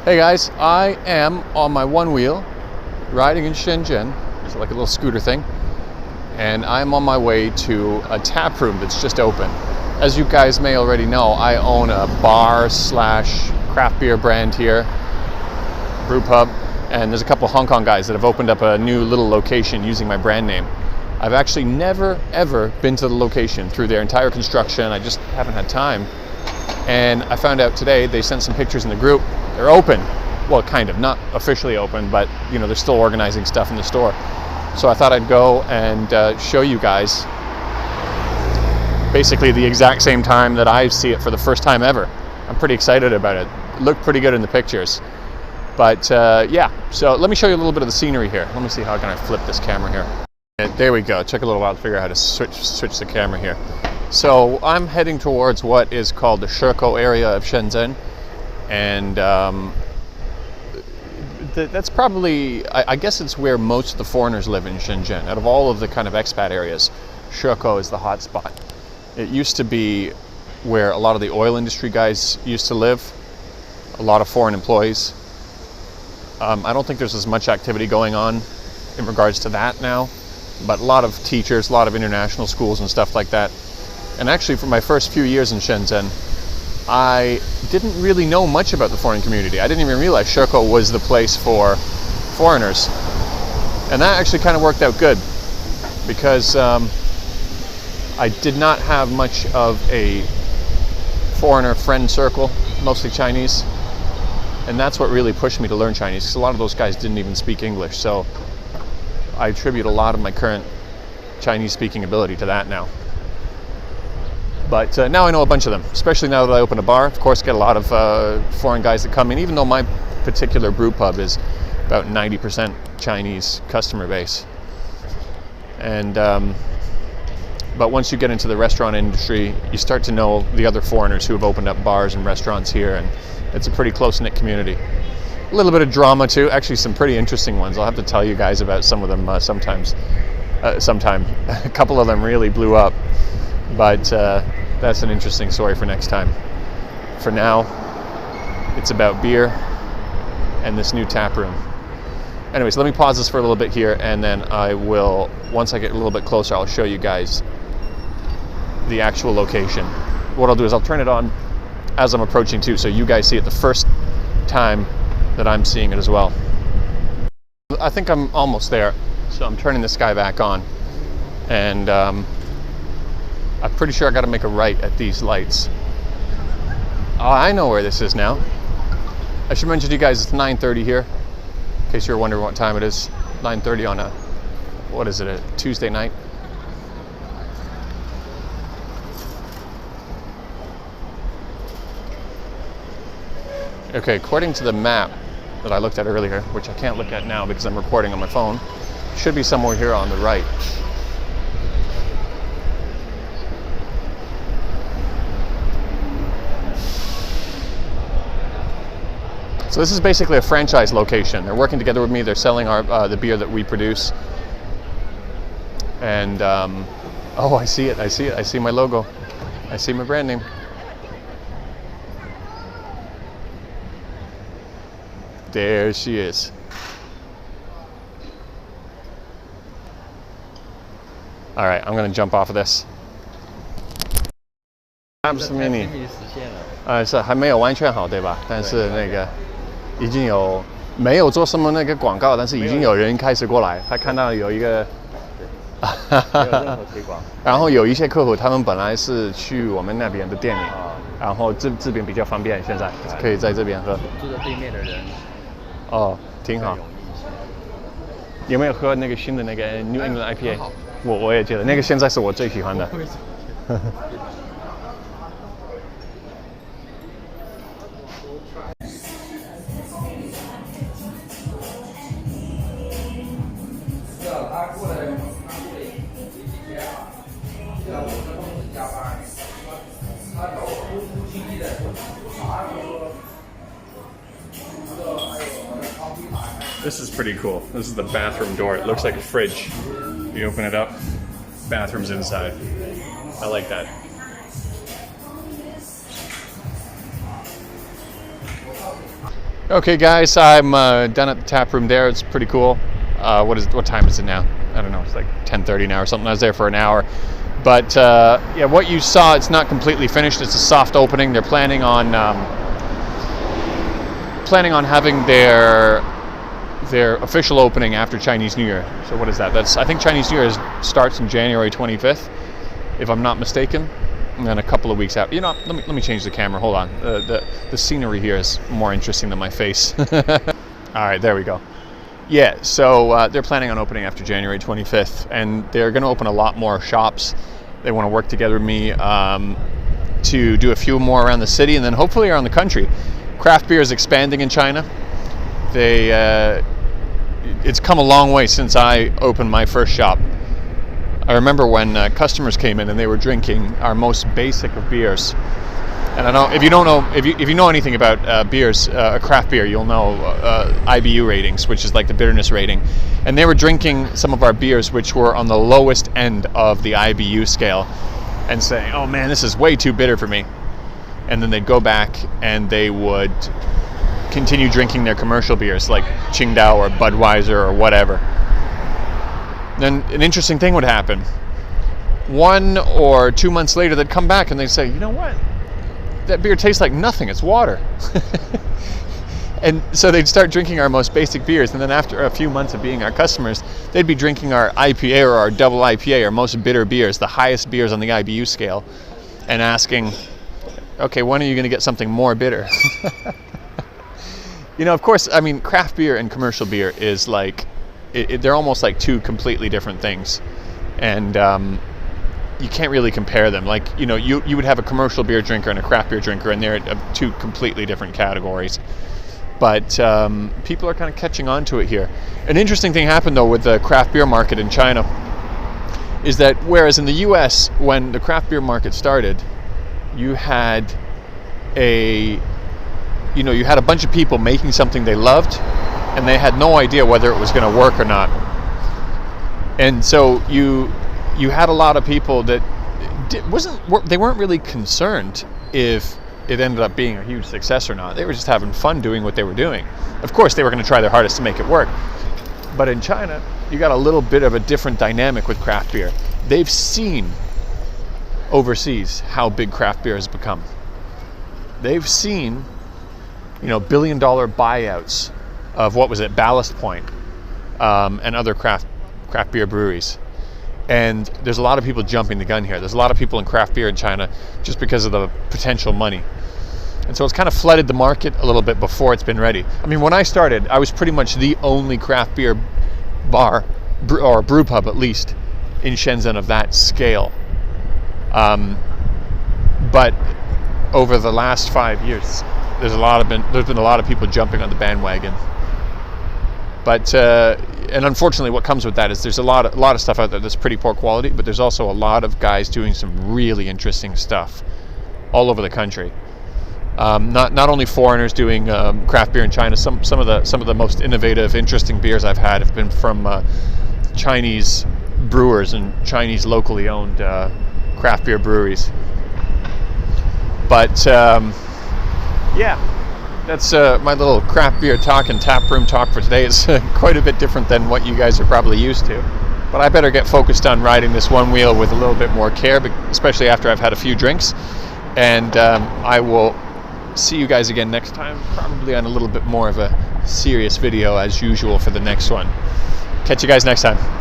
Hey guys, I am on my one wheel riding in Shenzhen. It's like a little scooter thing. And I'm on my way to a tap room that's just open. As you guys may already know, I own a bar slash craft beer brand here, brew pub, and there's a couple of Hong Kong guys that have opened up a new little location using my brand name. I've actually never ever been to the location through their entire construction. I just haven't had time. And I found out today they sent some pictures in the group. They're open. Well, kind of, not officially open, but you know, they're still organizing stuff in the store. So I thought I'd go and show you guys basically the exact same time that I see it for the first time ever. I'm pretty excited about it. It looked pretty good in the pictures. But yeah, so let me show you a little bit of the scenery here. Let me see how can I flip this camera here. And there we go. It took a little while to figure out how to switch the camera here. So I'm heading towards what is called the Shekou area of Shenzhen. And that's probably, I guess it's where most of the foreigners live in Shenzhen. Out of all of the kind of expat areas, Shekou is the hot spot. It used to be where a lot of the oil industry guys used to live, a lot of foreign employees. I don't think there's as much activity going on in regards to that now, but a lot of teachers, a lot of international schools and stuff like that. And actually for my first few years in Shenzhen, I didn't really know much about the foreign community. I didn't even realize Shekou was the place for foreigners. And that actually kind of worked out good because I did not have much of a foreigner friend circle, mostly Chinese. And that's what really pushed me to learn Chinese, because a lot of those guys didn't even speak English. So I attribute a lot of my current Chinese speaking ability to that now. But now I know a bunch of them, especially now that I open a bar. Of course, get a lot of foreign guys that come in, even though my particular brew pub is about 90% Chinese customer base. And but once you get into the restaurant industry, you start to know the other foreigners who have opened up bars and restaurants here, and it's a pretty close-knit community. A little bit of drama too, actually some pretty interesting ones. I'll have to tell you guys about some of them sometime. A couple of them really blew up. But that's an interesting story for next time. For now, it's about beer and this new tap room. Anyways, let me pause this for a little bit here, and then I will, once I get a little bit closer, I'll show you guys the actual location. What I'll do is I'll turn it on as I'm approaching too, so you guys see it the first time that I'm seeing it as well. I think I'm almost there, so I'm turning this guy back on, and I'm pretty sure I got to make a right at these lights. Oh, I know where this is now. I should mention to you guys it's 9:30 here, in case you're wondering what time it is. 9:30 on a, what is it, a Tuesday night? Okay, according to the map that I looked at earlier, which I can't look at now because I'm recording on my phone, it should be somewhere here on the right. So this is basically a franchise location. They're working together with me. They're selling our the beer that we produce. And oh, I see it. I see it. I see my logo. I see my brand name. There she is. All right, I'm gonna jump off of this. Mini， 是还没有完全好，对吧？但是那个已经有没有做什么那个广告，但是已经有人开始过来，他看到有一个，没有任何推广。然后有一些客户，他们本来是去我们那边的店里，然后这边比较方便，现在可以在这边喝。住在对面的人，哦，挺好。有没有喝那个新的那个 New England IPA？ 我也觉得那个现在是我最喜欢的。This is pretty cool. This is the bathroom door. It looks like a fridge. You open it up, bathroom's inside. I like that. Okay, guys, I'm done at the tap room there. It's pretty cool. What time is it now? I don't know. It's like 10:30 now or something. I was there for an hour. But yeah, what you saw, it's not completely finished. It's a soft opening. They're planning on having their official opening after Chinese New Year. So what is that? I think Chinese New Year starts on January 25th, if I'm not mistaken. And then a couple of weeks out. You know, let me change the camera. Hold on. The scenery here is more interesting than my face. All right, there we go. Yeah, so they're planning on opening after January 25th, and they're going to open a lot more shops. They want to work together with me to do a few more around the city, and then hopefully around the country. Craft beer is expanding in China. It's come a long way since I opened my first shop. I remember when customers came in and they were drinking our most basic of beers. And I know if you know anything about beers, a craft beer, you'll know IBU ratings, which is like the bitterness rating. And they were drinking some of our beers, which were on the lowest end of the IBU scale, and saying, "Oh man, this is way too bitter for me." And then they'd go back and they would continue drinking their commercial beers, like Qingdao or Budweiser or whatever. Then an interesting thing would happen. 1 or 2 months later, they'd come back and they'd say, "You know what? That beer tastes like nothing. It's water." And so they'd start drinking our most basic beers, and then after a few months of being our customers, they'd be drinking our IPA or our double IPA, our most bitter beers, the highest beers on the IBU scale, and asking, "Okay, when are you going to get something more bitter?" You know, of course, I mean, craft beer and commercial beer is like, they're almost like two completely different things, and you can't really compare them. Like, you know, you would have a commercial beer drinker and a craft beer drinker, and they're two completely different categories. But people are kind of catching on to it here. An interesting thing happened, though, with the craft beer market in China is that whereas in the US, when the craft beer market started, you had a bunch of people making something they loved, and they had no idea whether it was going to work or not. And so you had a lot of people that they weren't really concerned if it ended up being a huge success or not. They were just having fun doing what they were doing. Of course, they were going to try their hardest to make it work. But in China, you got a little bit of a different dynamic with craft beer. They've seen overseas how big craft beer has become. They've seen, you know, billion-dollar buyouts of what was it, Ballast Point, and other craft beer breweries. And there's a lot of people jumping the gun here. There's a lot of people in craft beer in China just because of the potential money. And so it's kind of flooded the market a little bit before it's been ready. I mean, when I started, I was pretty much the only craft beer bar, or brew pub at least, in Shenzhen of that scale. But over the last 5 years, there's been a lot of people jumping on the bandwagon. But and unfortunately, what comes with that is there's a lot of stuff out there that's pretty poor quality, but there's also a lot of guys doing some really interesting stuff all over the country. Not only foreigners doing craft beer in China. Some of the most innovative, interesting beers I've had have been from Chinese brewers and Chinese locally owned craft beer breweries. But yeah. That's my little craft beer talk and tap room talk for today. It's quite a bit different than what you guys are probably used to. But I better get focused on riding this one wheel with a little bit more care, especially after I've had a few drinks. And I will see you guys again next time, probably on a little bit more of a serious video as usual for the next one. Catch you guys next time.